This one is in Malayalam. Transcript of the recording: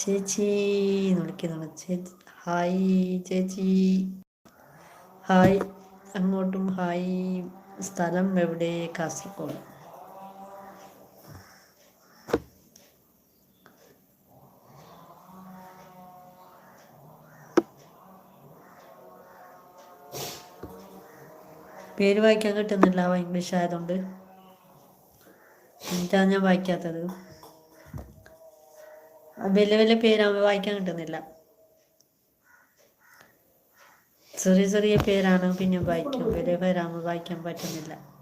ചേച്ചി എന്ന് വിളിക്കുന്നുണ്ട്. ചേച്ചി ഹായ് ചേച്ചി. ഹായ് അങ്ങോട്ടും ഹായ്. സ്ഥലം എവിടെ? കാസർഗോഡ്. പേര് വായിക്കാൻ കിട്ടുന്നില്ല, ഇംഗ്ലീഷ് ആയതുകൊണ്ട്. എന്നിട്ടാണ് ഞാൻ വായിക്കാത്തത്. വലിയ വലിയ പേരാകുമ്പോൾ വായിക്കാൻ കിട്ടുന്നില്ല. ചെറിയ ചെറിയ പേരാണ് പിന്നെ വായിക്കും, വലിയ പേരാകുമ്പോൾ വായിക്കാൻ പറ്റുന്നില്ല.